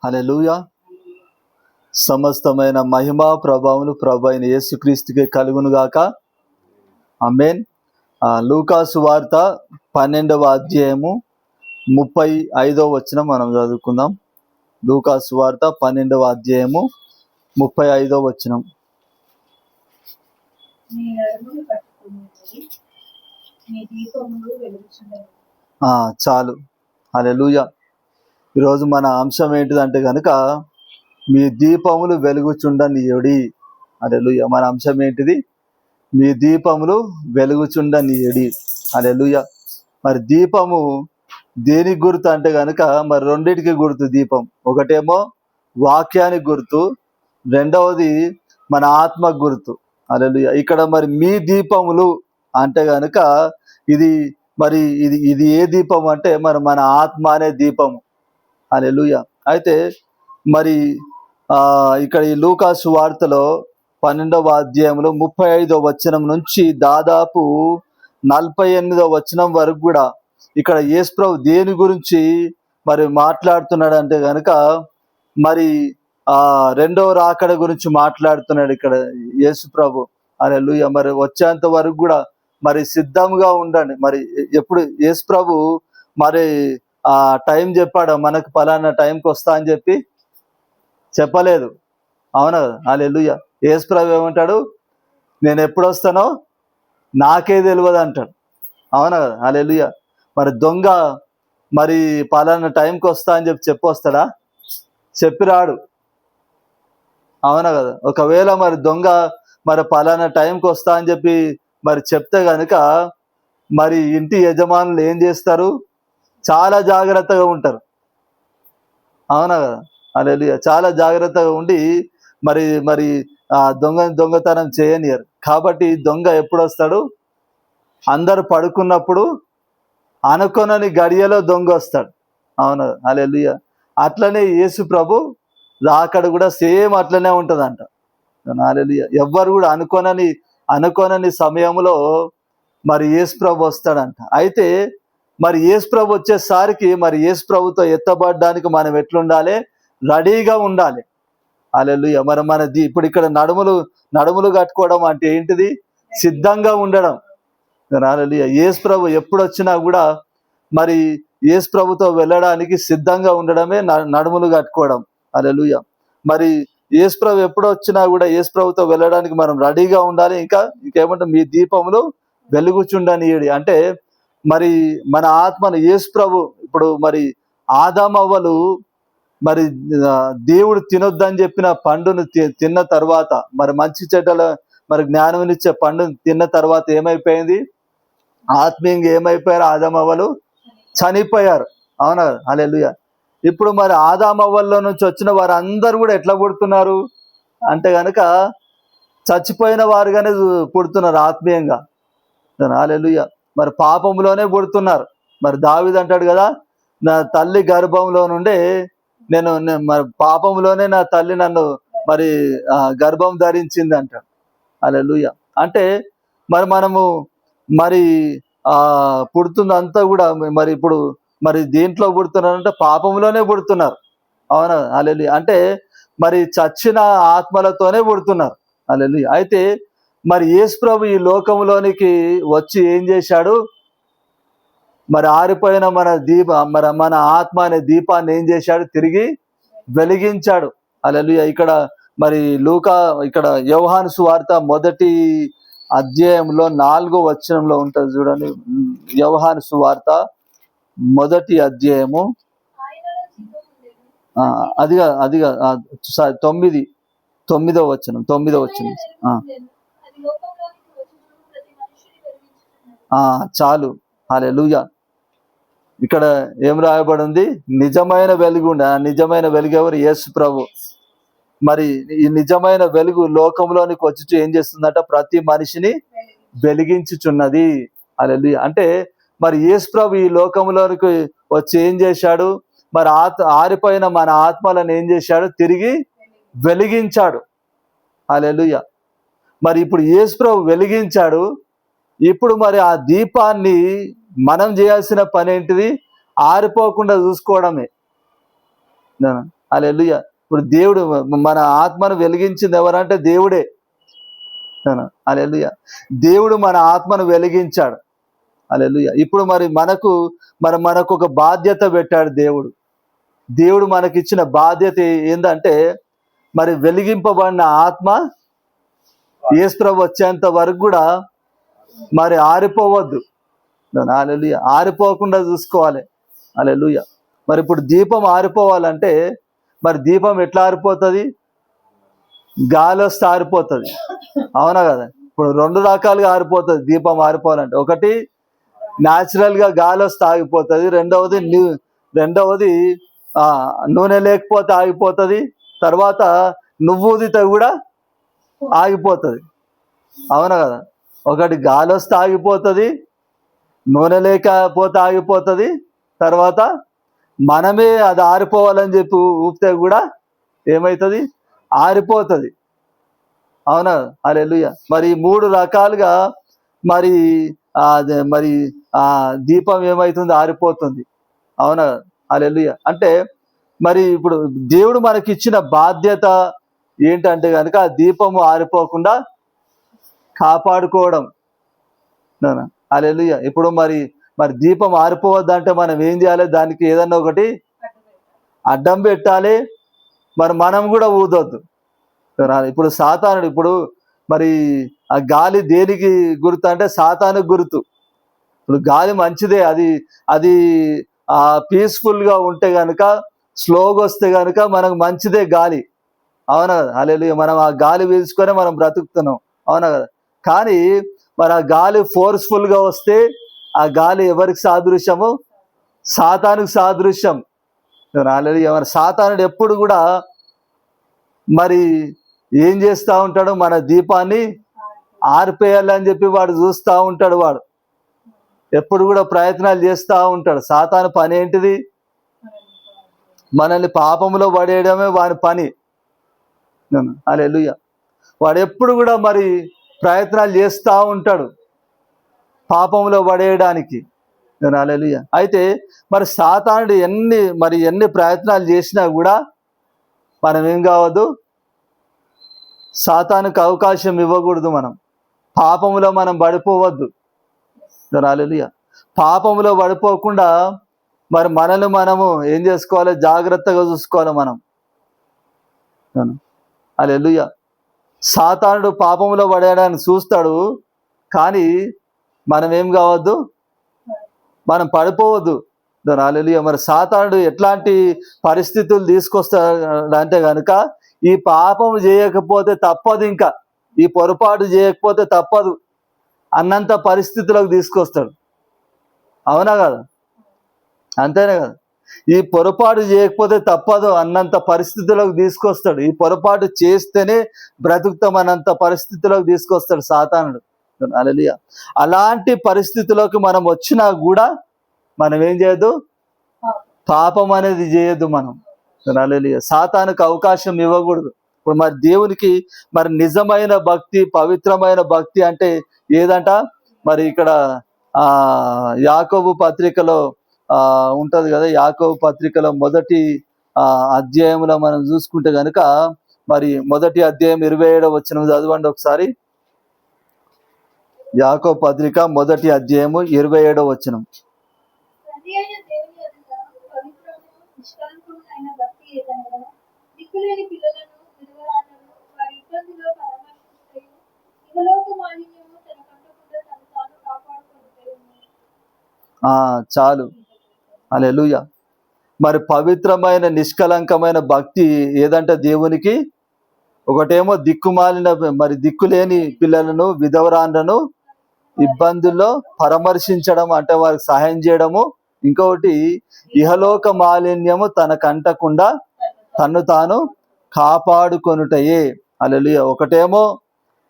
హల్లెలూయా. సమస్తమైన మహిమ ప్రభావములు ప్రభు అయిన యేసుక్రీస్తుకే కలుగును గాక. ఆమేన్. లూకాసు వార్త 12వ అధ్యాయము 35వ వచనం మనం చదువుకుందాం. లూకాసు వార్త 12వ అధ్యాయము 35వ వచనం. చాలు. హల్లెలూయా. ఈరోజు మన అంశం ఏంటిదంటే కనుక మీ దీపములు వెలుగుచుండనీయుడి. హల్లెలూయా. మన అంశం ఏంటిది? మీ దీపములు వెలుగుచుండనీయుడి. హల్లెలూయా. మరి దీపము దేనికి గుర్తు అంటే కనుక మరి రెండింటికి గుర్తు దీపం. ఒకటేమో వాక్యానికి గుర్తు, రెండవది మన ఆత్మ గుర్తు. హల్లెలూయా. ఇక్కడ మరి మీ దీపములు అంటే కనుక ఇది ఇది ఏ దీపం అంటే మరి మన ఆత్మ అనే దీపము. హల్లెలూయా. అయితే మరి ఇక్కడ ఈ లూకాసు వార్తలో 12వ అధ్యాయంలో 35వ వచనం నుంచి దాదాపు 48వ వచనం వరకు కూడా ఇక్కడ యేసు ప్రభు దేని గురించి మరి మాట్లాడుతున్నాడు అంటే కనుక మరి రెండవ రాకడ గురించి మాట్లాడుతున్నాడు ఇక్కడ యేసు ప్రభు. హల్లెలూయా. మరి వచ్చేంత వరకు కూడా మరి సిద్ధంగా ఉండండి. మరి ఎప్పుడు యేసు ప్రభు మరి టైం చెప్పాడు, మనకు పలానా టైంకి వస్తా అని చెప్పి చెప్పలేదు. అవునా కదా? హల్లెలూయా. యేసు ప్రభు ఏమంటాడు? నేను ఎప్పుడు వస్తానో నాకే తెలియదు అంటాడు. అవునా కదా? హల్లెలూయా. మరి దొంగ మరి పలానా టైంకి వస్తా అని చెప్పి వస్తాడా? చెప్పి రాడు. అవునా కదా? ఒకవేళ మరి దొంగ మరి పలానా టైంకి వస్తా అని చెప్పి మరి చెప్తే కనుక మరి ఇంటి యజమానులు ఏం చేస్తారు? చాలా జాగ్రత్తగా ఉంటారు. అవునా కదా? హల్లెలూయా. చాలా జాగ్రత్తగా ఉండి మరి మరి దొంగతనం చేయనియరు. కాబట్టి దొంగ ఎప్పుడు వస్తాడు? అందరు పడుకున్నప్పుడు అనుకోనని గడియలో దొంగ వస్తాడు. అవును. హల్లెలూయా. అట్లనే యేసు ప్రభు రాకడ కూడా సేమ్ అట్లనే ఉంటుందంట. హల్లెలూయా. ఎవ్వరు కూడా అనుకోనని సమయంలో మరి యేసు ప్రభు వస్తాడంట. అయితే మరి యేసు ప్రభు వచ్చేసరికి మరి యేసు ప్రభుతో ఎత్తబడడానికి మనం ఎట్లుండాలి? రెడీగా ఉండాలి. హల్లెలూయా. మరి ఇప్పుడు ఇక్కడ నడుములు కట్టుకోవడం అంటే ఏంటిది? సిద్ధంగా ఉండడం. హల్లెలూయా. యేసు ప్రభు ఎప్పుడు వచ్చినా కూడా మరి యేసు ప్రభుతో వెళ్ళడానికి సిద్ధంగా ఉండడమే నడుములు కట్టుకోవడం. హల్లెలూయా. మరి యేసు ప్రభు ఎప్పుడు వచ్చినా కూడా యేసు ప్రభుతో వెళ్ళడానికి మనం రెడీగా ఉండాలి. ఇంకేమంటే మీ దీపములు వెలుగుచుండనీయుడి అంటే మరి మన ఆత్మను యేసు ప్రభు ఇప్పుడు మరి ఆదామవ్వలు మరి దేవుడు తినొద్దని చెప్పిన పండును తిన్న తర్వాత మరి మంచి చెడ్డల మరి జ్ఞానమునిచ్చే పండును తిన్న తర్వాత ఏమైపోయింది? ఆత్మీయంగా ఏమైపోయారు? ఆదామవ్వలు చనిపోయారు. అవునా? హల్లెలూయా. ఇప్పుడు మరి ఆదామవ్వల్లో నుంచి వచ్చిన వారందరూ కూడా ఎట్లా పుడుతున్నారు అంటే కనుక చచ్చిపోయిన వారుగానే పుడుతున్నారు ఆత్మీయంగా. హల్లెలూయా. మరి పాపంలోనే పుడుతున్నారు. మరి దావీదు అంటాడు కదా, నా తల్లి గర్భంలో నుండే మరి పాపంలోనే నా తల్లి నన్ను మరి గర్భం ధరించింది అంటాడు. హల్లెలూయా. అంటే మరి మనము మరి పుడుతుందంతా కూడా మరి ఇప్పుడు మరి దేంట్లో పుడుతున్నారంటే పాపంలోనే పుడుతున్నారు. అవునా? హల్లెలూయా. అంటే మరి చచ్చిన ఆత్మలతోనే పుడుతున్నారు. హల్లెలూయా. అయితే మరి యేసు ప్రభు ఈ లోకంలోనికి వచ్చి ఏం చేశాడు? మరి ఆరిపోయిన మన ఆత్మ అనే దీపాన్ని ఏం చేశాడు? తిరిగి వెలిగించాడు. హల్లెలూయా. ఇక్కడ యోహాను సువార్త 1వ అధ్యాయంలో 4వ వచనంలో ఉంటుంది చూడండి. యోహాను సువార్త 1వ అధ్యాయము అదిగా 9వ వచనం. చాలు. హల్లెలూయా. ఇక్కడ ఏం రాయబడి ఉంది? నిజమైన వెలుగు. నిజమైన వెలుగు ఎవరు? యేసు ప్రభు. మరి ఈ నిజమైన వెలుగు లోకంలోనికి వచ్చి ఏం చేస్తుందట? ప్రతి మనిషిని వెలిగించుచున్నది. హల్లెలూయా. అంటే మరి యేసు ప్రభు ఈ లోకంలోనికి వచ్చి ఏం చేశాడు? మరి ఆరిపోయిన మన ఆత్మలను ఏం చేశాడు? తిరిగి వెలిగించాడు. హల్లెలూయా. మరి ఇప్పుడు యేసు ప్రభు వెలిగించాడు. ఇప్పుడు మరి ఆ దీపాన్ని మనం చేయాల్సిన పని ఏంటిది? ఆరిపోకుండా చూసుకోవడమే. హల్లెలూయా. ఇప్పుడు దేవుడు మన ఆత్మను వెలిగించింది ఎవరంటే దేవుడే. హల్లెలూయా. దేవుడు మన ఆత్మను వెలిగించాడు. హల్లెలూయా. ఇప్పుడు మనకు ఒక బాధ్యత పెట్టాడు దేవుడు. దేవుడు మనకిచ్చిన బాధ్యత ఏంటంటే మరి వెలిగింపబడిన ఆత్మ యేసు ప్రభు వచ్చేంత వరకు కూడా మరి ఆరిపోవద్దు. హల్లెలూయా. ఆరిపోకుండా చూసుకోవాలి. హల్లెలూయా. మరి ఇప్పుడు దీపం ఆరిపోవాలంటే మరి దీపం ఎట్లా ఆరిపోతుంది? గాలి వస్తే ఆరిపోతుంది. అవునా కదా? ఇప్పుడు 2 రకాలుగా ఆరిపోతుంది దీపం ఆరిపోవాలంటే. ఒకటి న్యాచురల్గా గాలి వస్తే ఆగిపోతుంది. రెండవది నూనె లేకపోతే ఆగిపోతుంది. తర్వాత నువ్వుదితో కూడా ఆగిపోతుంది. అవునా కదా? ఒకటి గాలి వస్తే ఆగిపోతుంది, నూనె లేకపోతే ఆగిపోతుంది. తర్వాత మనమే అది ఆరిపోవాలని చెప్పి ఊపితే కూడా ఏమవుతుంది? ఆరిపోతుంది. అవునా? హల్లెలూయా. మరి 3 రకాలుగా మరి మరి దీపం ఏమవుతుంది? ఆరిపోతుంది. అవునా? హల్లెలూయా. అంటే మరి ఇప్పుడు దేవుడు మనకిచ్చిన బాధ్యత ఏంటంటే కనుక ఆ దీపము ఆరిపోకుండా కాపాడుకోవడం. హల్లెలూయా. ఇప్పుడు మరి దీపం ఆరిపోవద్దంటే మనం ఏం చేయాలి? దానికి ఏదన్నా ఒకటి అడ్డం పెట్టాలి. మరి మనం కూడా ఊదొద్దు. ఇప్పుడు సాతానుడు ఇప్పుడు మరి ఆ గాలి దేనికి గుర్తు అంటే సాతానుకు గుర్తు. ఇప్పుడు గాలి మంచిదే, అది పీస్ఫుల్గా ఉంటే కనుక, స్లోగా వస్తే కనుక మనకు మంచిదే గాలి. అవునా కదా? హల్లెలూయా. మనం ఆ గాలి పీల్చుకొని మనం బ్రతుకుతున్నాం. అవునా కదా? కానీ మరి ఆ గాలి ఫోర్స్ఫుల్గా వస్తే ఆ గాలి ఎవరికి సాదృశ్యము? సాతానుకు సాదృశ్యం. హల్లెలూయా. మరి సాతానుడు ఎప్పుడు కూడా మరి ఏం చేస్తూ ఉంటాడు? మన దీపాన్ని ఆరిపేయాలని చెప్పి వాడు చూస్తూ ఉంటాడు. వాడు ఎప్పుడు కూడా ప్రయత్నాలు చేస్తూ ఉంటాడు. సాతాను పని ఏంటిది? మనల్ని పాపంలో పడేయడమే వాని పని. హల్లెలూయా. వాడు ఎప్పుడు కూడా మరి ప్రయత్నాలు చేస్తూ ఉంటాడు పాపంలో పడేయడానికి. హల్లెలూయా. అయితే మరి సాతానుడు ఎన్ని ప్రయత్నాలు చేసినా కూడా మనం ఏం కావద్దు? సాతానుకు అవకాశం ఇవ్వకూడదు. మనం పాపంలో మనం పడిపోవద్దు. హల్లెలూయా. పాపంలో పడిపోకుండా మరి మనల్ని మనము ఏం చేసుకోవాలి? జాగ్రత్తగా చూసుకోవాలి మనం. హల్లెలూయా. సాతానుడు పాపంలో పడేయడానికి చూస్తాడు, కానీ మనం ఏం కావద్దు? మనం పడిపోవద్దు. హల్లెలూయా. మరి సాతానుడు ఎట్లాంటి పరిస్థితులు తీసుకొస్తాడంటే కనుక ఈ పాపం చేయకపోతే తప్పదు, ఇంకా ఈ పొరపాటు చేయకపోతే తప్పదు అన్నంత పరిస్థితులకు తీసుకొస్తాడు. అవునా కదా? అంతేనే కదా? ఈ పొరపాటు చేయకపోతే తప్పదు అన్నంత పరిస్థితులకు తీసుకొస్తాడు. ఈ పొరపాటు చేస్తేనే బ్రతుకుతామన్నంత పరిస్థితులకు తీసుకొస్తాడు సాతానుడు. హల్లెలూయా. అలాంటి పరిస్థితులకు మనం వచ్చినా కూడా మనం ఏం చేయొద్దు? పాపం అనేది చేయొద్దు మనం. హల్లెలూయా. సాతానుకు అవకాశం ఇవ్వకూడదు. ఇప్పుడు మరి దేవునికి మరి నిజమైన భక్తి, పవిత్రమైన భక్తి అంటే ఏదంట? మరి ఇక్కడ యాకోబు పత్రికలో ఉంటది కదా. యాకోబు పత్రికలో మొదటి అధ్యాయంలో మనం చూసుకుంటే కనుక మరి మొదటి అధ్యాయం 27వ వచనం చదవండి ఒకసారి. యాకోబు పత్రిక మొదటి అధ్యాయము 27వ వచనం. చాలు. హల్లెలూయా. మరి పవిత్రమైన నిష్కలంకమైన భక్తి ఏదంటే దేవునికి ఒకటేమో దిక్కులేని పిల్లలను, విధవరాండ్లను ఇబ్బందుల్లో పరామర్శించడం అంటే వారికి సహాయం చేయడము. ఇంకొకటి ఇహలోక మాలిన్యము తనకంటకుండా తన్ను తాను కాపాడుకొనుటయే. హల్లెలూయా. ఒకటేమో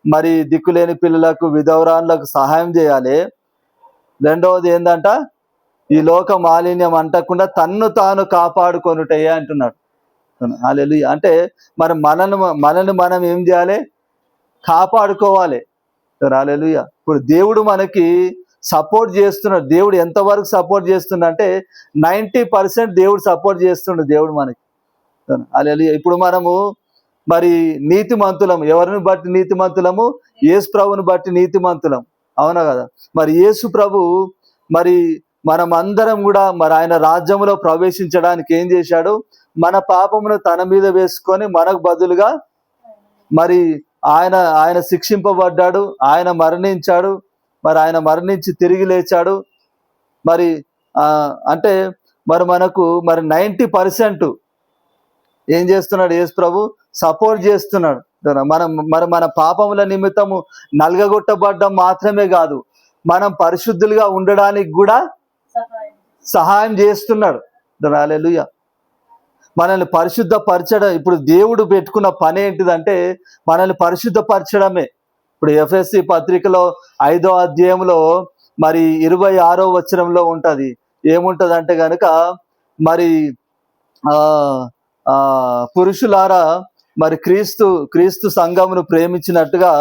మరి దిక్కులేని పిల్లలకు, విధవరాన్లకు సహాయం చేయాలి. రెండవది ఏంటంట? ఈ లోక మాలిన్యం అంటకుండా తన్ను తాను కాపాడుకొనుటయే అంటున్నాడు. హల్లెలూయా. అంటే మరి మనల్ని మనం ఏం చేయాలి? కాపాడుకోవాలి. హల్లెలూయా. ఇప్పుడు దేవుడు మనకి సపోర్ట్ చేస్తున్నాడు. దేవుడు ఎంతవరకు సపోర్ట్ చేస్తుండ అంటే 90% దేవుడు సపోర్ట్ చేస్తుండు. దేవుడు మనకి. హల్లెలూయా. ఇప్పుడు మనము మరి నీతిమంతులము, ఎవరిని బట్టి నీతిమంతులము? యేసు ప్రభుని బట్టి నీతిమంతులం, అవునా కదా? మరి యేసు ప్రభు మరి మనం అందరం కూడా మరి ఆయన రాజ్యంలో ప్రవేశించడానికి ఏం చేశాడు? మన పాపమును తన మీద వేసుకొని మనకు బదులుగా మరి ఆయన ఆయన శిక్షింపబడ్డాడు, ఆయన మరణించాడు, మరి ఆయన మరణించి తిరిగి లేచాడు. మరి అంటే మరి మనకు మరి 90% ఏం చేస్తున్నాడు? యేసు ప్రభు సపోర్ట్ చేస్తున్నాడు. మన పాపముల నిమిత్తము నలగగొట్టబడ్డం మాత్రమే కాదు, మనం పరిశుద్ధులుగా ఉండడానికి కూడా సహాయం చేస్తున్నాడు. హల్లెలూయా. మనల్ని పరిశుద్ధపరచడం, ఇప్పుడు దేవుడు పెట్టుకున్న పని ఏంటిదంటే మనల్ని పరిశుద్ధపరచడమే. ఇప్పుడు ఎఫ్ఎస్సి పత్రికలో 5వ అధ్యాయంలో మరి 26వ వచనంలో ఉంటది. ఏముంటది అంటే గనుక మరి పురుషులారా మరి క్రీస్తు సంఘమును ప్రేమించినట్టుగా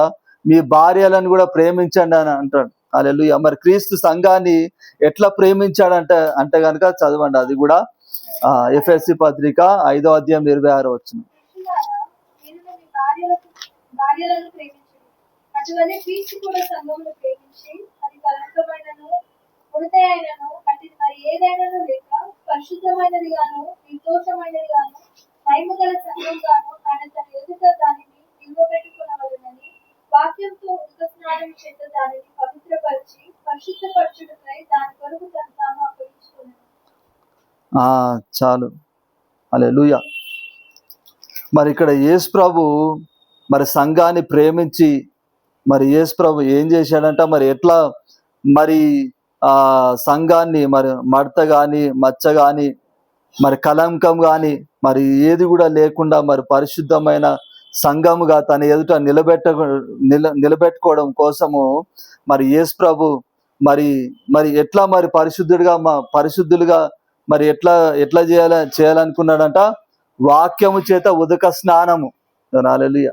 మీ భార్యలను కూడా ప్రేమించండి అని అంటాడు. హల్లెలూయా. మరి క్రీస్తు సంఘాన్ని ఎట్లా ప్రేమించాడంటే గనుక చదవండి, అది కూడా ఎఫ్ఎస్సి పత్రిక 5వ అధ్యాయం 26వ వచనం. వాక్యంతో ఉదక స్నానం చేత దానిని పవిత్రపరిచి పరిశుద్ధపరచుటకై దాని కొరకు తను తాను అప్పగించుకున్నాడు. చాలు. హల్లెలూయా. మరి ఇక్కడ యేసు ప్రభు మరి సంఘాన్ని ప్రేమించి మరి యేసు ప్రభు ఏం చేశాడంట, మరి ఎట్లా మరి సంఘాన్ని మరి మడత కానీ మచ్చ కానీ మరి కలంకం కానీ మరి ఏది కూడా లేకుండా మరి పరిశుద్ధమైన సంఘముగా తన ఎదుట నిలబెట్టుకోవడం కోసము మరి యేసు ప్రభు మరి ఎట్లా మరి పరిశుద్ధులుగా మరి ఎట్లా చేయాలనుకున్నాడంట? వాక్యము చేత ఉదక స్నానము. హల్లెలూయా.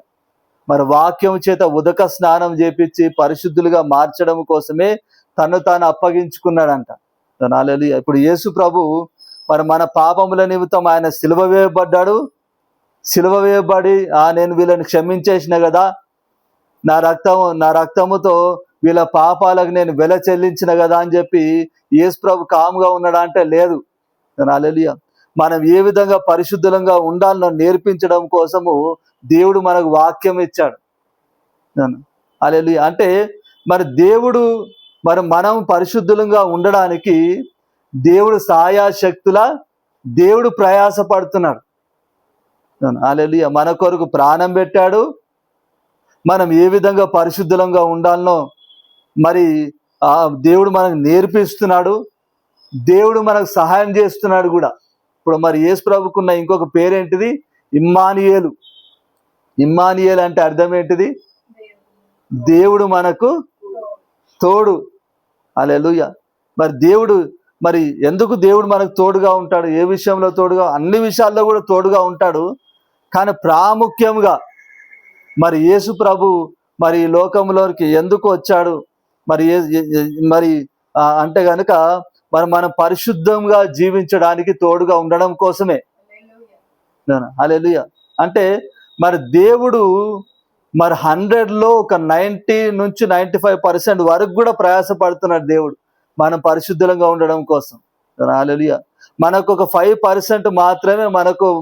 మరి వాక్యము చేత ఉదక స్నానం చేపించి పరిశుద్ధులుగా మార్చడం కోసమే తను తాను అప్పగించుకున్నాడంట. హల్లెలూయా. ఇప్పుడు యేసు ప్రభు మరి మన పాపముల నిమిత్తం ఆయన సిలువ వేయబడి నేను వీళ్ళని క్షమించేసిన కదా, నా రక్తముతో వీళ్ళ పాపాలకు నేను వెల చెల్లించిన కదా అని చెప్పి యేసు ప్రభు కాముగా ఉన్నాడా అంటే లేదు. హల్లెలూయా. మనం ఏ విధంగా పరిశుద్ధంగా ఉండాలో నేర్పించడం కోసము దేవుడు మనకు వాక్యం ఇచ్చాడు. హల్లెలూయా. అంటే మరి మనం పరిశుద్ధులంగా ఉండడానికి దేవుడు సాయాశక్తుల దేవుడు ప్రయాస పడుతున్నాడు. హల్లెలూయా. మన కొరకు ప్రాణం పెట్టాడు. మనం ఏ విధంగా పరిశుద్ధంగా ఉండాలనో మరి దేవుడు మనకు నేర్పిస్తున్నాడు. దేవుడు మనకు సహాయం చేస్తున్నాడు కూడా. ఇప్పుడు మరి యేసు ప్రభుకున్న ఇంకొక పేరేంటిది? ఇమ్మానుయేలు. ఇమ్మానుయేలు అంటే అర్థం ఏంటిది? దేవుడు మనకు తోడు. హల్లెలూయా. మరి ఎందుకు దేవుడు మనకు తోడుగా ఉంటాడు? ఏ విషయంలో తోడుగా? అన్ని విషయాల్లో కూడా తోడుగా ఉంటాడు. కానీ ప్రాముఖ్యంగా మరి యేసు ప్రభు మరి లోకంలోకి ఎందుకు వచ్చాడు మరి అంటే గనుక మనం పరిశుద్ధంగా జీవించడానికి తోడుగా ఉండడం కోసమే. హల్లెలూయా. అంటే మరి దేవుడు మరి 100లో ఒక 90 నుంచి 95% వరకు కూడా ప్రయాసపడుతున్నాడు దేవుడు మనం పరిశుద్ధంగా ఉండడం కోసం. హల్లెలూయా. మనకు ఒక 5% మాత్రమే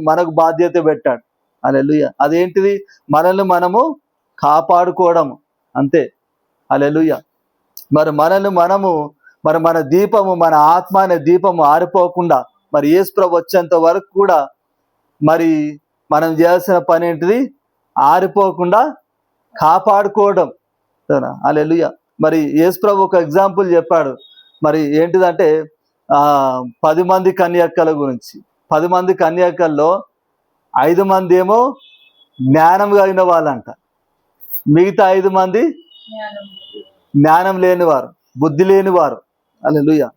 మనకు బాధ్యత పెట్టాడు. హల్లెలూయా. అదేంటిది? మనల్ని మనము కాపాడుకోవడం, అంతే. హల్లెలూయా. మరి మన దీపము, మన ఆత్మ అనే దీపము ఆరిపోకుండా మరి యేసు ప్రభు వచ్చేంత వరకు కూడా మరి మనం చేయాల్సిన పని ఏంటిది? ఆరిపోకుండా కాపాడుకోవడం. హల్లెలూయా. మరి యేసు ప్రభు ఒక ఎగ్జాంపుల్ చెప్పాడు. మరి ఏంటిదంటే 10 మంది కన్యకల గురించి. 10 మంది కన్యకల్లో 5 మంది ఏమో జ్ఞానం కలిగిన వాళ్ళంట, మిగతా 5 మంది జ్ఞానం లేనివారు, బుద్ధి లేనివారు. హల్లెలూయా.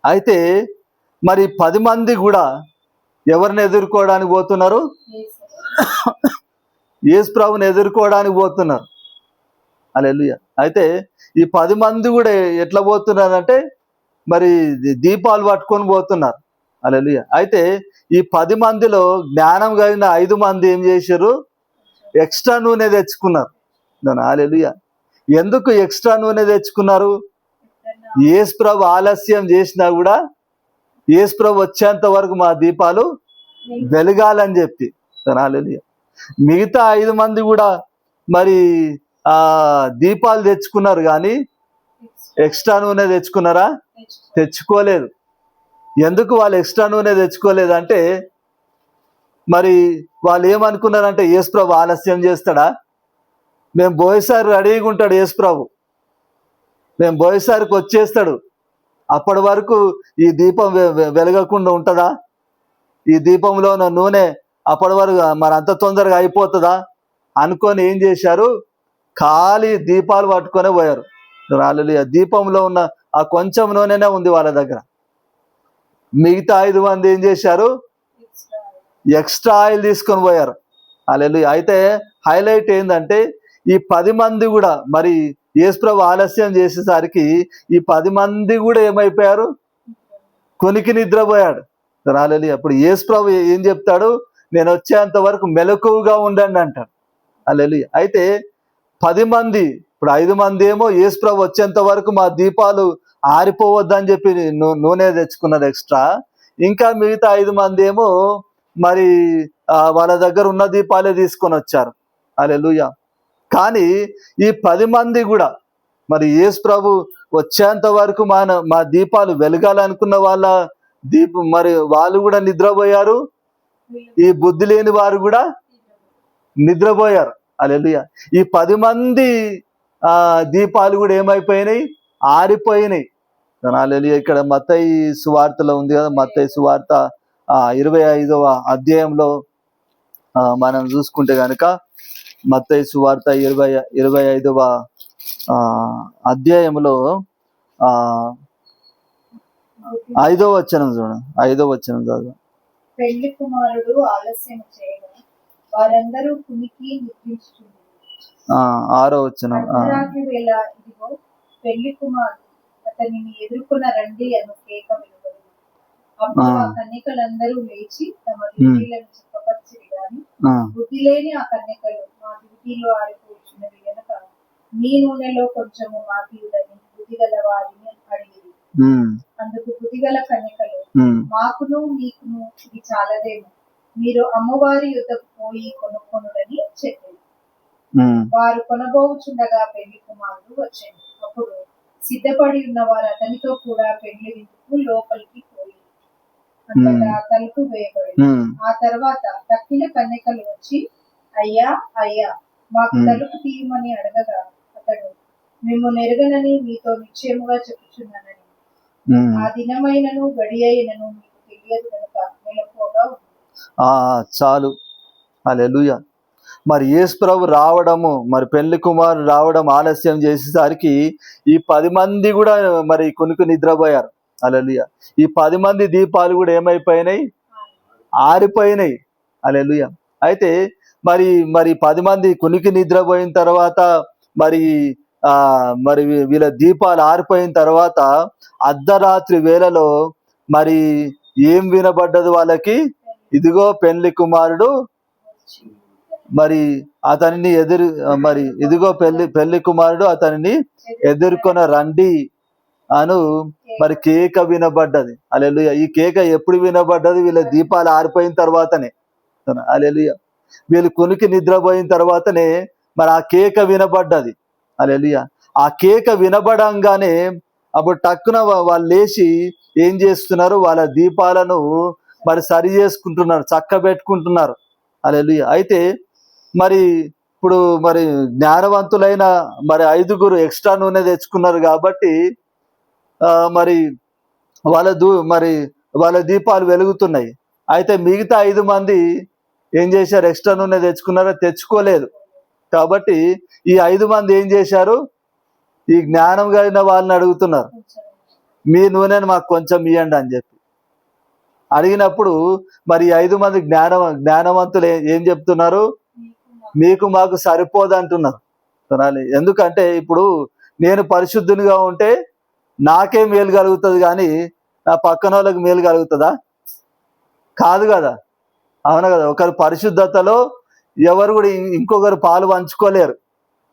అయితే మరి 10 మంది కూడా ఎవరిని ఎదుర్కోవడానికి పోతున్నారు? యేసు ప్రభుని ఎదుర్కోవడానికి పోతున్నారు. హల్లెలూయా. అయితే ఈ 10 మంది కూడా ఎట్లా పోతున్నారంటే మరి దీపాలు పట్టుకొని పోతున్నారు. హల్లెలూయా. అయితే ఈ 10 మందిలో జ్ఞానం కలిగిన 5 మంది ఏం చేశారు? ఎక్స్ట్రా నూనె తెచ్చుకున్నారు. హల్లెలూయా. ఎందుకు ఎక్స్ట్రా నూనె తెచ్చుకున్నారు? యేసు ప్రభు ఆలస్యం చేసినా కూడా యేసు ప్రభు వచ్చేంత వరకు మా దీపాలు వెలగాలని చెప్పి. హల్లెలూయా. మిగతా 5 మంది కూడా మరి దీపాలు తెచ్చుకున్నారు, కానీ ఎక్స్ట్రా నూనె తెచ్చుకున్నారా? తెచ్చుకోలేదు. ఎందుకు వాళ్ళు ఎక్స్ట్రా నూనె తెచ్చుకోలేదంటే, మరి వాళ్ళు ఏమనుకున్నారంటే యేసు ప్రభు ఆలస్యం చేస్తాడా, మేము పోయేసారి రెడీగా ఉంటాడు యేసు ప్రభు, మేము పోయేసారికి వచ్చేస్తాడు, అప్పటి వరకు ఈ దీపం వెలగకుండా ఉంటుందా, ఈ దీపంలో ఉన్న నూనె అప్పటి వరకు మరి అంత తొందరగా అయిపోతుందా అనుకొని ఏం చేశారు? ఖాళీ దీపాలు పట్టుకొని పోయారు. హల్లెలూయా. దీపంలో ఉన్న ఆ కొంచెం నూనెనే ఉంది వాళ్ళ దగ్గర. మిగతా 5 మంది ఏం చేశారు? ఎక్స్ట్రా ఆయిల్ తీసుకొని పోయారు. హల్లెలూయా. అయితే హైలైట్ ఏంటంటే ఈ 10 మంది కూడా మరి యేసు ప్రభు ఆలస్యం చేసేసరికి ఈ 10 మంది కూడా ఏమైపోయారు? కొనికి నిద్రపోయాడు. హల్లెలూయా. అప్పుడు యేసు ప్రభు ఏం చెప్తాడు? నేను వచ్చేంత వరకు మెలకువగా ఉండండి అంటాడు. హల్లెలూయా. అయితే 10 మంది, ఇప్పుడు 5 మంది ఏమో యేసు ప్రభు వచ్చేంత వరకు మా దీపాలు ఆరిపోవద్దని చెప్పి నూనె తెచ్చుకున్నారు ఎక్స్ట్రా. ఇంకా మిగతా 5 మంది ఏమో మరి వాళ్ళ దగ్గర ఉన్న దీపాలే తీసుకొని వచ్చారు. హల్లెలూయా. కానీ ఈ 10 మంది కూడా మరి యేసు ప్రభు వచ్చేంత వరకు మా దీపాలు వెలగాలనుకున్న వాళ్ళ మరి వాళ్ళు కూడా నిద్రపోయారు. ఈ బుద్ధి లేని వారు కూడా నిద్రపోయారు. హల్లెలూయా. ఈ 10 మంది దీపాలు కూడా ఏమైపోయినాయి? ఆరిపోయినాయి. హల్లెలూయా. ఇక్కడ మత్తయి సువార్తలో ఉంది కదా, మత్తయి సువార్త 25వ అధ్యాయంలో మనం చూసుకుంటే కనుక మత్తయి సువార్త 25వ అధ్యాయంలో 5వ వచనం చూడండి. 5వ వచనం చదువు. పెళ్లి కుమారుడు ఆలస్యం చేయగా వారందరూ కునికి నిద్రించుచుండిరి. 6వ వచనం. అర్ధరాత్రి వేళ ఇదిగో పెళ్లి కుమారుడు అతనిని ఎదుర్కొన్న రండి అను కేక వినబడింది. అప్పుడు ఆ కన్యకలందరూ లేచి తమ డ్యూటీలను చెప్పపరిచిరి గాని బుద్ధి లేని ఆ కన్యకలు మా డ్యూటీలో ఆరిపోతున్నది గనక మీ నూనెలో కొంచెము మాకియుడని బుద్ధిగల వారిని అడిగిరి. అందుకు బుద్ధిగల కన్యకలు మాకును మీకును ఇది చాలదేమో, మీరు అమ్మవారి యుద్ధకు పోయి కొనుక్కొనుడని చెప్పారు. వారు కొనబోచుండగా పెళ్లి కుమారుడు వచ్చాడు. అప్పుడు సిద్ధపడి ఉన్న వారు అతనితో కూడా పెళ్లి విందుకు లోపలికి పోయి అంతటా తలుపు వేయబడింది. ఆ తర్వాత తక్కిన కన్యకలు వచ్చి అయ్యా అయ్యా మాకు తలుపు తీయమని అడగగా అతడు మేము నెరగనని మీతో నిశ్చయముగా చెప్పుచున్నానని, ఆ దినమైనను గడి అయినను మీకు తెలియదు కనుక మెలకువగా ఉంది. చాలు. హల్లెలూయా. మరి యేసు ప్రభు రావడము, మరి పెళ్లి కుమారుడు రావడం ఆలస్యం చేసేసరికి ఈ 10 మంది కూడా మరి కొనుక్కు నిద్రపోయారు. హల్లెలూయా. ఈ 10 మంది దీపాలు కూడా ఏమైపోయినాయి? ఆరిపోయినాయి. హల్లెలూయా. అయితే మరి 10 మంది కొనుక్కు నిద్రపోయిన తర్వాత మరి మరి వీళ్ళ దీపాలు ఆరిపోయిన తర్వాత అర్ధరాత్రి వేళలో మరి ఏం వినబడ్డది వాళ్ళకి? ఇదిగో పెళ్లి కుమారుడు మరి అతనిని ఇదిగో పెళ్లి కుమారుడు అతనిని ఎదుర్కొన రండి అను మరి కేక వినబడ్డది. హల్లెలూయా. ఈ కేక ఎప్పుడు వినబడ్డది? వీళ్ళ దీపాలు ఆరిపోయిన తర్వాతనే. హల్లెలూయా. వీళ్ళు కొనికి నిద్రపోయిన తర్వాతనే మరి ఆ కేక వినబడ్డది. హల్లెలూయా. ఆ కేక వినబడంగానే అప్పుడు టక్కున వాళ్ళు లేచి ఏం చేస్తున్నారు? వాళ్ళ దీపాలను మరి సరి చేసుకుంటున్నారు, చక్కబెట్టుకుంటున్నారు. హల్లెలూయా. అయితే మరి ఇప్పుడు మరి జ్ఞానవంతులైన మరి 5గురు ఎక్స్ట్రా నూనె తెచ్చుకున్నారు కాబట్టి మరి వాళ్ళ దీపాలు వెలుగుతున్నాయి. అయితే మిగతా 5 మంది ఏం చేశారు? ఎక్స్ట్రా నూనె తెచ్చుకున్నారో? తెచ్చుకోలేదు. కాబట్టి ఈ 5 మంది ఏం చేశారు? ఈ జ్ఞానం కలిగిన వాళ్ళని అడుగుతున్నారు, మీ నూనెను మాకు కొంచెం ఇవ్వండి అని చెప్పి అడిగినప్పుడు మరి 5 మంది జ్ఞానవంతులు ఏం చెప్తున్నారు? మీకు మాకు సరిపోదు అంటున్నారు. ఎందుకంటే ఇప్పుడు నేను పరిశుద్ధునిగా ఉంటే నాకే మేలు కలుగుతుంది, కానీ నా పక్కన వాళ్ళకి మేలు కలుగుతుందా? కాదు కదా, అవును కదా. ఒకరు పరిశుద్ధతలో ఎవరు కూడా ఇంకొకరు పాలు పంచుకోలేరు.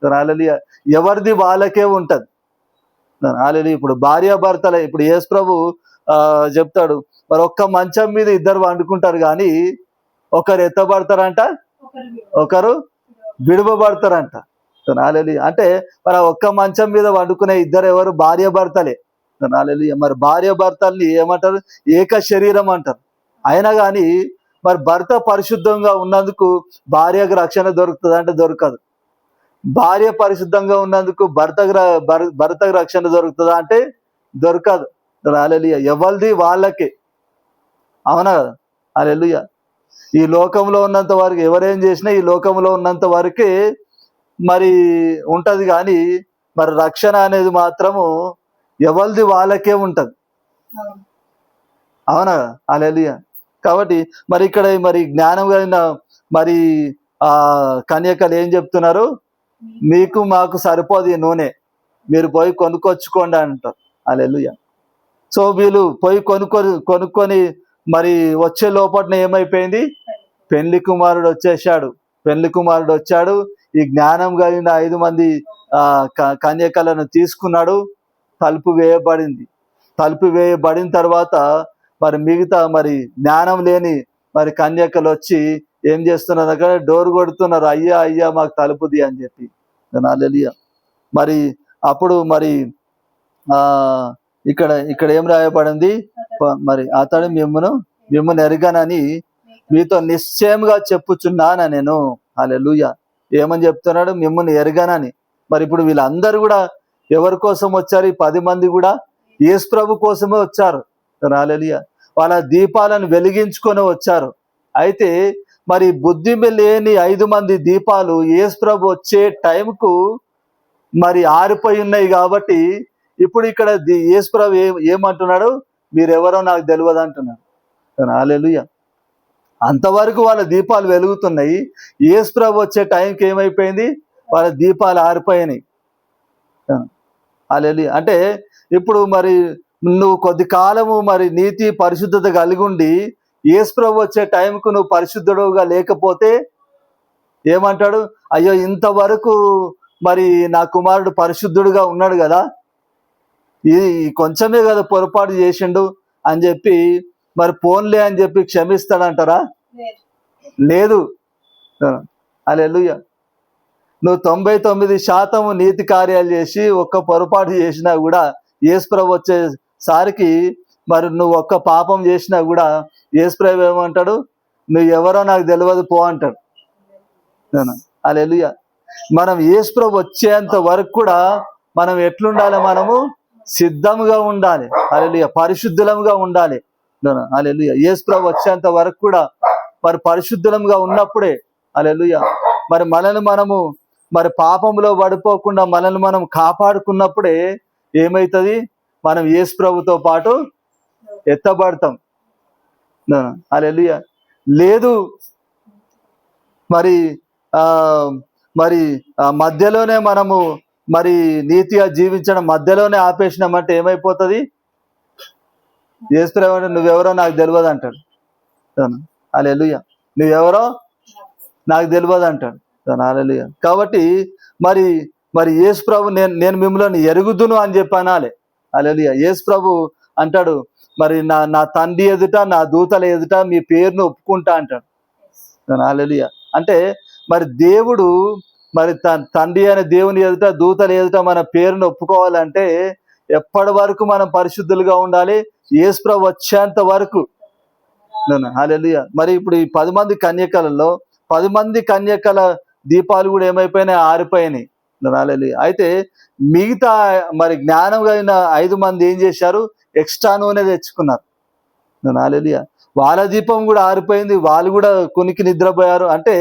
హల్లెలూయా. ఎవరిది వాళ్ళకే ఉంటది. హల్లెలూయా. ఇప్పుడు భార్యాభర్తలే, ఇప్పుడు యేసు ప్రభు చెప్తాడు, మరి ఒక్క మంచం మీద ఇద్దరు వండుకుంటారు కానీ ఒకరు ఎత్తబడతారంట, ఒకరు విడువబడతారంట. హల్లెలూయా. అంటే మరి ఒక్క మంచం మీద వండుకునే ఇద్దరు ఎవరు? భార్యాభర్తలే. హల్లెలూయా. మరి భార్యాభర్తల్ని ఏమంటారు? ఏక శరీరం అంటారు. అయినా కానీ మరి భర్త పరిశుద్ధంగా ఉన్నందుకు భార్యకు రక్షణ దొరుకుతుంది అంటే దొరకదు. భార్య పరిశుద్ధంగా ఉన్నందుకు భర్తకు రక్షణ దొరుకుతుందా అంటే దొరకదు. హల్లెలూయా. ఎవరిది వాళ్ళకే, అవునా కదా. హల్లెలూయా. ఈ లోకంలో ఉన్నంత వరకు ఎవరేం చేసినా ఈ లోకంలో ఉన్నంత వరకే మరి ఉంటది కానీ మరి రక్షణ అనేది మాత్రము ఎవరిది వాళ్ళకే ఉంటది, అవునా. హల్లెలూయా. కాబట్టి మరి ఇక్కడ మరి జ్ఞానం కలిగిన మరి కన్యకలు ఏం చెప్తున్నారు? మీకు మాకు సరిపోదు ఈ నూనె, మీరు పోయి కొనుక్కొచ్చుకోండి అంటారు. హల్లెలూయా. సో వీళ్ళు పోయి కొనుక్కొని మరి వచ్చే లోపల ఏమైపోయింది? పెళ్లి కుమారుడు వచ్చేసాడు. పెళ్లి కుమారుడు వచ్చాడు. ఈ జ్ఞానం కలిగిన 5 మంది కన్యకలను తీసుకున్నాడు. తలుపు వేయబడింది. తలుపు వేయబడిన తర్వాత మరి మిగతా మరి జ్ఞానం లేని మరి కన్యకలు వచ్చి ఏం చేస్తున్నారు? అక్కడ డోర్ కొడుతున్నారు, అయ్యా అయ్యా మాకు తలుపుది అని చెప్పి. హల్లెలూయా. మరి అప్పుడు మరి ఇక్కడ ఏం రాయబడింది? మరి అతడు మిమ్మల్ని ఎరగనని మీతో నిశ్చయంగా చెప్పుచున్నాను నేను. హల్లెలూయా. ఏమని చెప్తున్నాడు? మిమ్మల్ని ఎరగనని. మరి ఇప్పుడు వీళ్ళందరూ కూడా ఎవరి కోసం వచ్చారు? ఈ 10 మంది కూడా యేసు ప్రభు కోసమే వచ్చారు. హల్లెలూయా. వాళ్ళ దీపాలను వెలిగించుకొని వచ్చారు. అయితే మరి బుద్ధి లేని 5 మంది దీపాలు యేసు ప్రభు వచ్చే టైంకు మరి ఆరిపోయి ఉన్నాయి. కాబట్టి ఇప్పుడు ఇక్కడ యేసు ప్రభు ఏమంటున్నాడు? మీరెవరో నాకు తెలియదు అంటున్నాడు. హల్లెలూయా. అంతవరకు వాళ్ళ దీపాలు వెలుగుతున్నాయి. యేసు ప్రభు వచ్చే టైంకి ఏమైపోయింది? వాళ్ళ దీపాలు ఆరిపోయినాయి. హల్లెలూయా. అంటే ఇప్పుడు మరి నువ్వు కొద్ది కాలము మరి నీతి పరిశుద్ధత కలిగి ఉండి యేసు ప్రభు వచ్చే టైంకు నువ్వు పరిశుద్ధుడుగా లేకపోతే ఏమంటాడు? అయ్యో ఇంతవరకు మరి నా కుమారుడు పరిశుద్ధుడుగా ఉన్నాడు కదా, ఈ కొంచెమే కదా పొరపాటు చేసిండు అని చెప్పి మరి పోన్లే అని చెప్పి క్షమిస్తాడంటారా? లేదు. హల్లెలూయా. నువ్వు 99% నీతి కార్యాలు చేసి ఒక్క పొరపాటు చేసినా కూడా యేసు ప్రభు వచ్చేసరికి మరి నువ్వు ఒక్క పాపం చేసినా కూడా యేసు ప్రభు ఏమంటాడు? నువ్వు ఎవరో నాకు తెలియదు పో అంటాడు. హల్లెలూయా. మనం యేసు ప్రభు వచ్చేంత వరకు కూడా మనం ఎట్లుండాలి? మనము సిద్ధంగా ఉండాలి. హల్లెలూయా. పరిశుద్ధులంగా ఉండాలి. హల్లెలూయా. యేసు ప్రభు వచ్చేంత వరకు కూడా మరి పరిశుద్ధులంగా ఉన్నప్పుడే, హల్లెలూయా, మరి మనల్ని మనము మరి పాపంలో పడిపోకుండా మనల్ని మనం కాపాడుకున్నప్పుడే ఏమవుతుంది? మనం యేసు ప్రభుతో పాటు ఎత్తబడతాం. హల్లెలూయా. లేదు మరి మరి మధ్యలోనే మనము మరి నీతిగా జీవించడం మధ్యలోనే ఆపేసినామంటే ఏమైపోతుంది? యేసు ప్రభు నువ్వెవరో నాకు తెలియదు అంటాడు. హల్లెలూయా. నువ్వెవరో నాకు తెలియదు అంటాడు. హల్లెలూయా. కాబట్టి మరి మరి యేసు ప్రభు నేను మిమ్మల్ని ఎరుగుదును అని చెప్పి అనాలి. హల్లెలూయా. యేసు ప్రభు అంటాడు, మరి నా తండ్రి ఎదుట నా దూతల ఎదుట మీ పేరును ఒప్పుకుంటా అంటాడు. హల్లెలూయా. అంటే మరి దేవుడు మరి తండ్రి అయిన దేవుని ఎదుట దూతల ఎదుట మన పేరును ఒప్పుకోవాలంటే ఎప్పటి వరకు మనం పరిశుద్ధులుగా ఉండాలి? యేసు ప్రభు వచ్చేంత వరకు. హల్లెలూయా. మరి ఇప్పుడు ఈ 10 మంది కన్యకలలో 10 మంది కన్యకల దీపాలు కూడా ఏమైపోయినాయి? ఆరిపోయినాయి. హల్లెలూయా. అయితే మిగతా మరి జ్ఞానం కలిగిన 5 మంది ఏం చేశారు? ఎక్స్ట్రా నూనె తెచ్చుకున్నారు. హల్లెలూయా. వాళ్ళ దీపం కూడా ఆరిపోయింది. వాళ్ళు కూడా కునికి నిద్రపోయారు. అంటే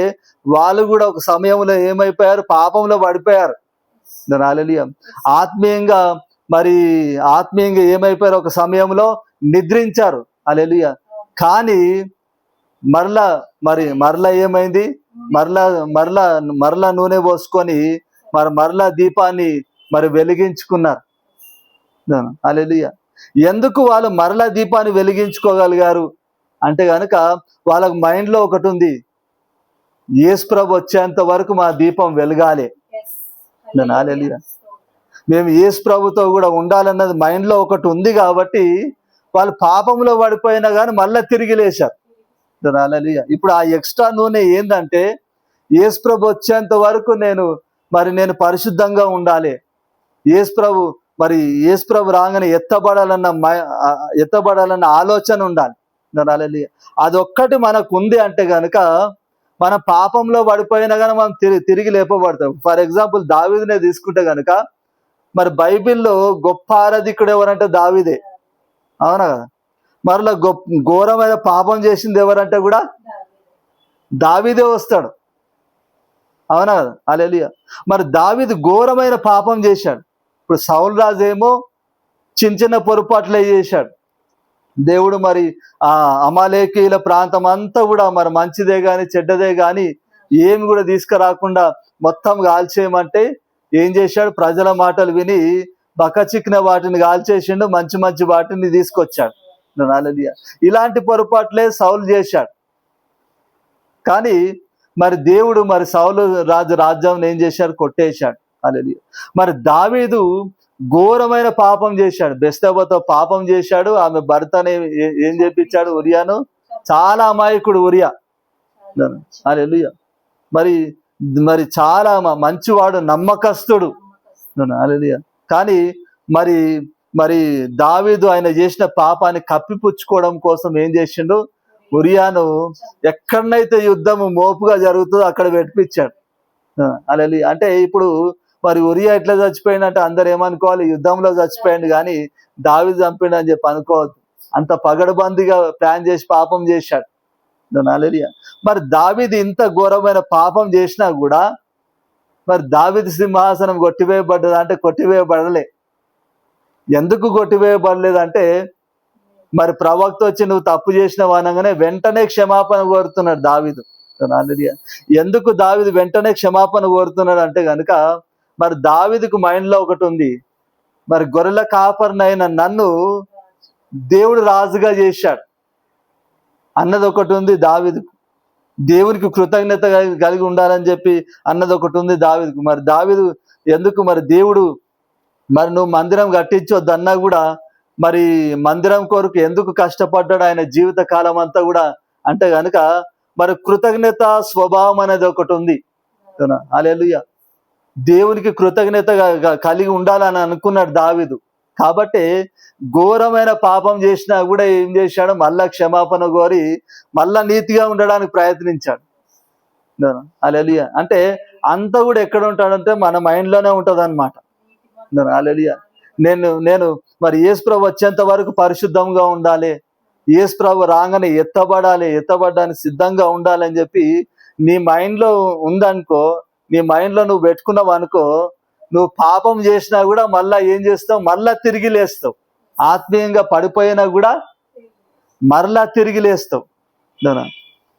వాళ్ళు కూడా ఒక సమయంలో ఏమైపోయారు? పాపంలో పడిపోయారు. హల్లెలూయా. ఆత్మీయంగా ఏమైపోయారు? ఒక సమయంలో నిద్రించారు. హల్లెలూయా. కానీ మరలా ఏమైంది? మరలా నూనె పోసుకొని మరలా దీపాన్ని మరి వెలిగించుకున్నారు. హల్లెలూయా. ఎందుకు వాళ్ళు మరలా దీపాన్ని వెలిగించుకోగలిగారు అంటే కనుక వాళ్ళకి మైండ్లో ఒకటి ఉంది, యేసు ప్రభు వచ్చేంత వరకు మా దీపం వెలగాలి. Yes. హల్లెలూయా. మేము యేసు ప్రభుతో కూడా ఉండాలన్నది మైండ్లో ఒకటి ఉంది కాబట్టి వాళ్ళు పాపంలో పడిపోయినా కానీ మళ్ళీ తిరిగి లేచారు. హల్లెలూయా. ఇప్పుడు ఆ ఎక్స్ట్రా నూనె ఏంటంటే యేసు ప్రభు వచ్చేంత వరకు నేను పరిశుద్ధంగా ఉండాలి. యేసు ప్రభు రాగానే ఎత్తబడాలన్న ఆలోచన ఉండాలి. హల్లెలూయా. అదొక్కటి మనకు ఉంది అంటే కనుక మన పాపంలో పడిపోయినా కానీ మనం తిరిగి లేపబడతాం. ఫర్ ఎగ్జాంపుల్ దావీదునే తీసుకుంటే కనుక మరి బైబిల్లో గొప్ప ఆరాధికుడు ఎవరంటే దావీదే, అవునా కదా? మరలా ఘోరమైన పాపం చేసింది ఎవరంటే కూడా దావీదే వస్తాడు, అవునా కదా? హల్లెలూయా. మరి దావీదు ఘోరమైన పాపం చేశాడు. ఇప్పుడు సౌలు రాజు ఏమో చిన్న చిన్న పొరపాట్లే చేశాడు. దేవుడు మరి ఆ అమాలేకీయుల ప్రాంతం అంతా కూడా మరి మంచిదే కానీ చెడ్డదే కానీ ఏమి కూడా తీసుకురాకుండా మొత్తం కాల్చేయమంటే ఏం చేశాడు? ప్రజల మాటలు విని బకచిక్కిన వాటిని కాల్చేసిండు, మంచి మంచి వాటిని తీసుకొచ్చాడు. హల్లెలూయా. ఇలాంటి పొరపాట్లే సౌలు చేశాడు. కానీ మరి దేవుడు మరి సౌలు రాజ్యం ఏం చేశాడు? కొట్టేశాడు. హల్లెలూయా. మరి దావీదు ఘోరమైన పాపం చేశాడు, బెత్షెబతో పాపం చేశాడు. ఆమె భర్తని ఏం చేపించాడు? ఉరియాను. చాలా అమాయకుడు ఉరియా. హల్లెలూయా. మరి చాలా మంచివాడు, నమ్మకస్తుడు. హల్లెలూయా. కానీ మరి దావీదు ఆయన చేసిన పాపాన్ని కప్పిపుచ్చుకోవడం కోసం ఏం చేసిండు? ఉరియాను ఎక్కడనైతే యుద్ధము మోపుగా జరుగుతుందో అక్కడ పెట్టిపించాడు. హల్లెలూయా. అంటే ఇప్పుడు మరి ఉరియా ఎట్లా చచ్చిపోయిందంటే అందరు ఏమనుకోవాలి? యుద్ధంలో చచ్చిపోయింది కానీ దావీదు చంపిండు అని చెప్పి అనుకోవద్దు. అంత పగడబందిగా ప్లాన్ చేసి పాపం చేశాడు. హల్లెలూయా. మరి దావీదు ఇంత ఘోరమైన పాపం చేసినా కూడా మరి దావీదు సింహాసనం కొట్టివేయబడ్డదా అంటే కొట్టివేయబడలే. ఎందుకు కొట్టివేయబడలేదంటే మరి ప్రవక్త వచ్చి నువ్వు తప్పు చేసినావు అనగానే వెంటనే క్షమాపణ కోరుతున్నాడు దావీదు. హల్లెలూయా. ఎందుకు దావీదు వెంటనే క్షమాపణ కోరుతున్నాడు అంటే కనుక మరి దావీదుకు మైండ్లో ఒకటి ఉంది, మరి గొర్రెల కాపరినైన నన్ను దేవుడు రాజుగా చేశాడు అన్నది ఒకటి ఉంది దావీదుకు. దేవునికి కృతజ్ఞత కలిగి ఉండాలని చెప్పి అన్నది ఒకటి ఉంది దావీదుకు. మరి దావీదు ఎందుకు మరి దేవుడు మరి నువ్వు మందిరం కట్టించొద్దన్నా కూడా మరి మందిరం కొరకు ఎందుకు కష్టపడ్డాడు ఆయన జీవిత కాలం అంతా కూడా అంటే కనుక మరి కృతజ్ఞత స్వభావం అనేది ఒకటి ఉంది. హల్లెలూయా. దేవునికి కృతజ్ఞత కలిగి ఉండాలని అనుకున్నాడు దావీదు. కాబట్టి ఘోరమైన పాపం చేసినా కూడా ఏం చేశాడు? మళ్ళా క్షమాపణ కోరి మళ్ళా నీతిగా ఉండడానికి ప్రయత్నించాడు. హల్లెలూయా. అంటే అంతా కూడా ఎక్కడ ఉంటాడంటే మన మైండ్లోనే ఉంటుంది అనమాట. హల్లెలూయా. నేను మరి యేసు ప్రభు వచ్చేంత వరకు పరిశుద్ధంగా ఉండాలి, యేసు ప్రభు రాగానే ఎత్తబడడానికి సిద్ధంగా ఉండాలని చెప్పి నీ మైండ్లో ఉందనుకో, నీ మైండ్లో నువ్వు పెట్టుకున్నావు అనుకో, నువ్వు పాపం చేసినా కూడా మళ్ళా ఏం చేస్తావు? మళ్ళా తిరిగి లేస్తావు. ఆత్మీయంగా పడిపోయినా కూడా మరలా తిరిగి లేస్తావు.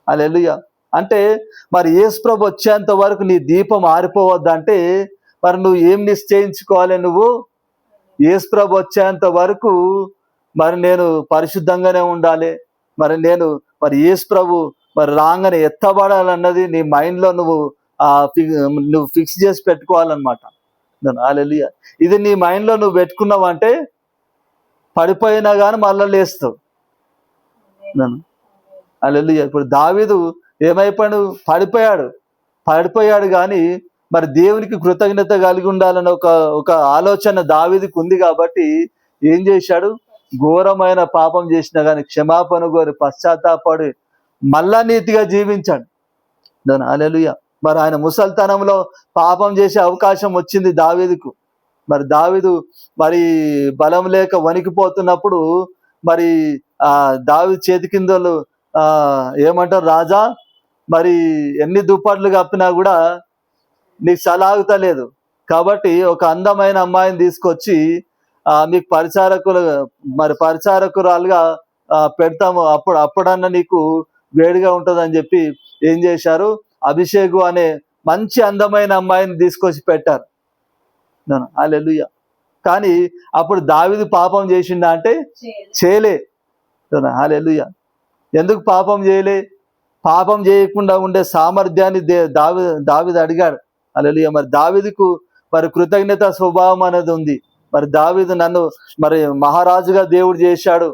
హల్లెలూయా. అంటే మరి యేసు ప్రభు వచ్చేంత వరకు నీ దీపం ఆరిపోవద్దంటే మరి నువ్వు ఏం నిశ్చయించుకోవాలి? నువ్వు యేసు ప్రభు వచ్చేంత వరకు మరి నేను పరిశుద్ధంగానే ఉండాలి, మరి యేసు ప్రభు మరి రాగానే ఎత్తబడాలన్నది నీ మైండ్లో నువ్వు ఫిక్స్ చేసి పెట్టుకోవాలన్నమాట. హల్లెలూయా. ఇది నీ మైండ్లో నువ్వు పెట్టుకున్నావు అంటే పడిపోయినా కానీ మళ్ళీ లేస్తావు. హల్లెలూయా. ఇప్పుడు దావీదు ఏమైపోయాడు? పడిపోయాడు కానీ మరి దేవునికి కృతజ్ఞత కలిగి ఉండాలని ఒక ఆలోచన దావీదుకు ఉంది కాబట్టి ఏం చేశాడు? ఘోరమైన పాపం చేసినా కానీ క్షమాపణ కోరి పశ్చాత్తాపడి మళ్ళా నీతిగా జీవించాడు. హల్లెలూయా. మరి ఆయన ముసల్తనంలో పాపం చేసే అవకాశం వచ్చింది దావీదుకు. మరి దావీదు మరి బలం లేక వణికిపోతున్నప్పుడు మరి దావీదు చేతి కిందలు ఏమంటారు? రాజా, మరి ఎన్ని దుప్పట్లు కప్పినా కూడా నీకు సలాగుతలేదు కాబట్టి ఒక అందమైన అమ్మాయిని తీసుకొచ్చి మీకు పరిచారకురాలుగా పెడతాము, అప్పుడన్నా నీకు వేడిగా ఉంటుందని చెప్పి ఏం చేశారు? అభిషేకు అనే మంచి అందమైన అమ్మాయిని తీసుకొచ్చి పెట్టారు. హల్లెలూయా. కానీ అప్పుడు దావీదు పాపం చేసిందా అంటే చేయలే. హల్లెలూయా. ఎందుకు పాపం చేయలే? పాపం చేయకుండా ఉండే సామర్థ్యాన్ని దావీదు అడిగాడు. హల్లెలూయా. మరి దావీదుకు మరి కృతజ్ఞత స్వభావం అనేది ఉంది. మరి దావీదు నన్ను మరి మహారాజుగా దేవుడు చేశాడు.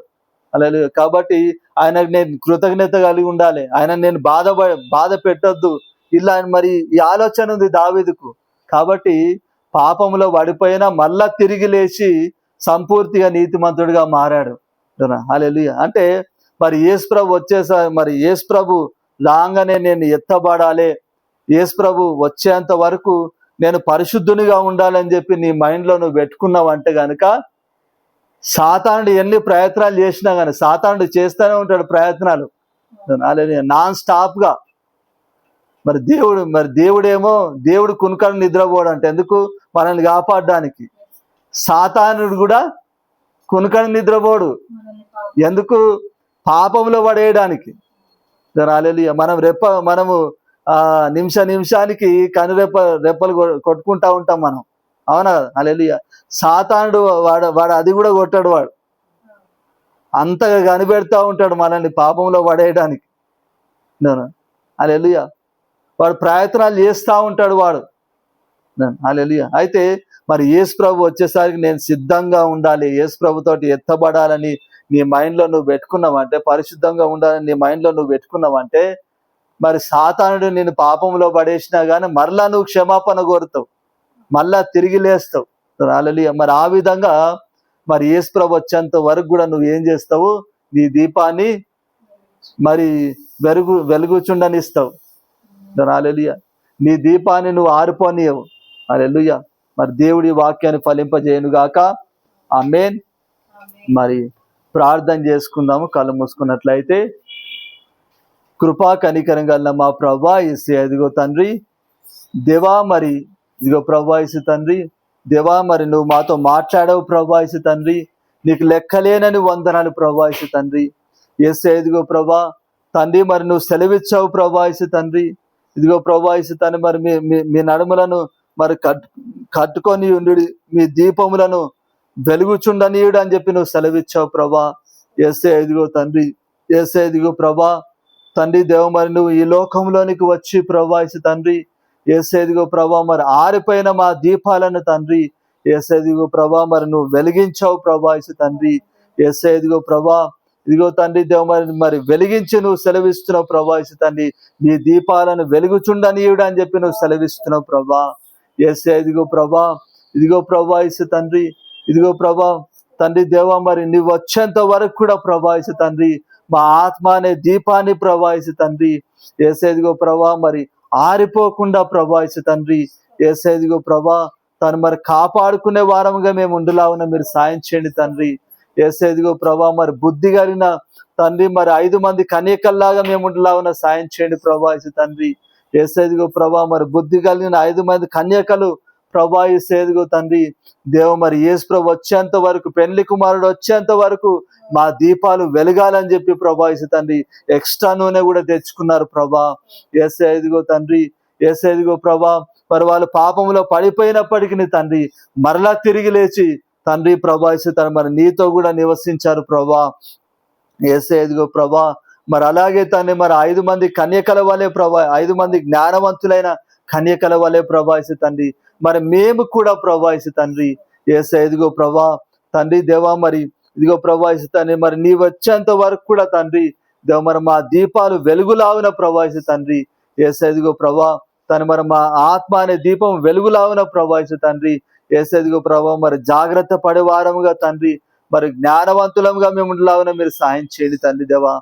హల్లెలూయా. కాబట్టి ఆయనకు నేను కృతజ్ఞత కలిగి ఉండాలి. ఆయన నేను బాధ పెట్టొద్దు. ఇలా మరి ఈ ఆలోచన ఉంది దావీదుకు. కాబట్టి పాపంలో పడిపోయినా మళ్ళా తిరిగి లేచి సంపూర్తిగా నీతిమంతుడిగా మారాడు. హల్లెలూయా. అంటే మరి యేసు ప్రభు మరి యేసు ప్రభు రాగానే నేను ఎత్తబడాలి, యేసు ప్రభు వచ్చేంత వరకు నేను పరిశుద్ధునిగా ఉండాలని చెప్పి నీ మైండ్లో నువ్వు పెట్టుకున్నావంటే గనుక సాతానుడు ఎన్ని ప్రయత్నాలు చేసినా కానీ, సాతానుడు చేస్తూనే ఉంటాడు ప్రయత్నాలు నాన్ స్టాప్ గా. మరి దేవుడేమో దేవుడు కునుకను నిద్రపోడు అంటే ఎందుకు? మనల్ని కాపాడడానికి. సాతానుడు కూడా కునుకను నిద్రపోడు ఎందుకు? పాపంలో పడేయడానికి. హల్లెలూయా. మనము నిమిషానికి రెప్పలు కొట్టుకుంటా ఉంటాం మనం, అవునా? హల్లెలూయా. సాతానుడు వాడు అది కూడా కొట్టాడు. వాడు అంతగా కనిపెడతా ఉంటాడు మనల్ని పాపంలో పడేయడానికి. హల్లెలూయా. వాడు ప్రయత్నాలు చేస్తూ ఉంటాడు వాడు. హల్లెలూయా. అయితే మరి యేసు ప్రభు వచ్చేసరికి నేను సిద్ధంగా ఉండాలి, యేసు ప్రభుతోటి ఎత్తబడాలని నీ మైండ్లో నువ్వు పెట్టుకున్నావంటే, పరిశుద్ధంగా ఉండాలని నీ మైండ్లో నువ్వు పెట్టుకున్నావంటే, మరి సాతానుడు నేను పాపంలో పడేసినా కానీ మరలా నువ్వు క్షమాపణ కోరుతావు, మళ్ళా తిరిగి లేస్తావు. హల్లెలూయా. మరి ఆ విధంగా మరి యేసు ప్రభు వచ్చేంత వరకు కూడా నువ్వు ఏం చేస్తావు? నీ దీపాన్ని మరి వెలుగుచుండనిస్తావు. హల్లెలూయా. నీ దీపాన్ని నువ్వు ఆరిపోనియవు. హల్లెలూయా. మరి దేవుడి వాక్యాన్ని ఫలింపజేయను గాక. ఆమేన్. మరి ప్రార్థన చేసుకుందాము కళ్ళు మూసుకున్నట్లయితే. కృపా కనికరం గల మా ప్రభువా యేసయ్యా, ఇదిగో తండ్రి దేవా, మరి ఇదిగో ప్రభువా యేసు తండ్రి దేవా, మరి నువ్వు మాతో మాట్లాడావు ప్రభువా యేసు తండ్రి, నీకు లెక్కలేనని వందనాలు ప్రభువా యేసు తండ్రి. యేసయ్యా ఇదిగో ప్రభా తండ్రి, మరి నువ్వు సెలవిచ్చావు ప్రభువా యేసు తండ్రి. ఇదిగో ప్రభువా యేసు తండ్రి, మరి మీ నడుములను మరి కట్టుకొని ఉండి మీ దీపములను వెలుగుచుండనీయుడు అని చెప్పి నువ్వు సెలవిచ్చావు ప్రభా. యేసయ్యా ఇదిగో తండ్రి, యేసయ్యా ఇదిగో ప్రభా తండ్రి దేవ, మరి నువ్వు ఈ లోకంలోనికి వచ్చి ప్రభా యేసు తండ్రి, యేసయ్యా ఇదిగో ప్రభా మరి ఆరిపోయిన మా దీపాలను తండ్రి, యేసయ్యా ఇదిగో ప్రభా మరి నువ్వు వెలిగించావు ప్రభా యేసు తండ్రి. యేసయ్యా ఇదిగో ప్రభా ఇదిగో తండ్రి దేవ, మరి వెలిగించి నువ్వు సెలవిస్తున్నావు ప్రభా యేసు తండ్రి, నీ దీపాలను వెలుగుచుండనీయుడు అని చెప్పి నువ్వు సెలవిస్తున్నావు ప్రభా. యేసయ్యా ఇదిగో ప్రభా యేసు తండ్రి, ఇదిగో ప్రభా తండ్రి దేవ, మరి నువ్వు వచ్చేంత వరకు కూడా ప్రభా యేసు తండ్రి మా ఆత్మ అనే దీపాన్ని ప్రభా యేసు తండ్రి, యేసయ్యా ఇదిగో ప్రభా మరి ఆరిపోకుండా ప్రభా యేసు తండ్రి, యేసయ్యా ఇదిగో ప్రభా తను మరి కాపాడుకునే వారముగా మేము ఉండులావున మీరు సాయం చేయండి తండ్రి. యేసయ్యా ఇదిగో ప్రభా మరి బుద్ధి కలిగిన తండ్రి, మరి 5 మంది కన్యకల్లాగా మేము ఉండులావున సాయం చేయండి ప్రభా యేసు తండ్రి. యేసయ్యా ఇదిగో ప్రభా మరి బుద్ధి కలిగిన 5 మంది కన్యకలు ప్రభా యేసయ్యా ఇదిగో తండ్రి దేవ, మరి యేసు ప్రభు వచ్చేంత వరకు, పెళ్లి కుమారుడు వచ్చేంత వరకు మా దీపాలు వెలగాలని చెప్పి ప్రభా యేసు తండ్రి ఎక్స్ట్రా నూనె కూడా తెచ్చుకున్నారు ప్రభా. యేసయ్యా ఇదిగో తండ్రి, యేసయ్యా ఇదిగో ప్రభా మరి వాళ్ళు పాపంలో పడిపోయినప్పటికీ తండ్రి మరలా తిరిగి లేచి తండ్రి ప్రభా యేసు తండ్రి మరి నీతో కూడా నివసించారు ప్రభా. యేసయ్యా ఇదిగో ప్రభా మరి అలాగే తండ్రి మరి 5 మంది కన్యకల వలె ప్రభా, 5 మంది జ్ఞానవంతులైన కన్యకల వలె ప్రభా యేసు తండ్రి మరి మేము కూడా ప్రభా యేసు తండ్రి, యేసయ్యా ఇదిగో ప్రభా తండ్రి దేవా, మరి ఇదిగో ప్రభా యేసు తండ్రి మరి నీ వచ్చేంత వరకు కూడా తండ్రి దేవ మరి మా దీపాలు వెలుగులావున ప్రభా యేసు తండ్రి, యేసయ్యా ఇదిగో ప్రభా తను మరి మా ఆత్మ అనే దీపం వెలుగులావున ప్రభా యేసు తండ్రి, యేసయ్యా ఇదిగో ప్రభా మరి జాగ్రత్త పడేవారముగా తండ్రి, మరి జ్ఞానవంతులంగా మేము ఉండలావున మీరు సాయం చేయండి తండ్రి దేవా.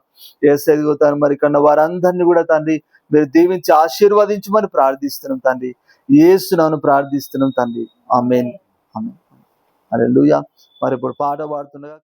యేసయ్యా ఇదిగో తండ్రి మరి ఇక్కడ వారందరినీ కూడా తండ్రి మీరు దీవించి ఆశీర్వదించమని ప్రార్థిస్తున్నాం తండ్రి, యేసునామమున ప్రార్థిస్తున్నాం తండ్రి. ఆమేన్. ఆమేన్. హల్లెలూయా. మరి ఇప్పుడు పాట పాడుతుండగా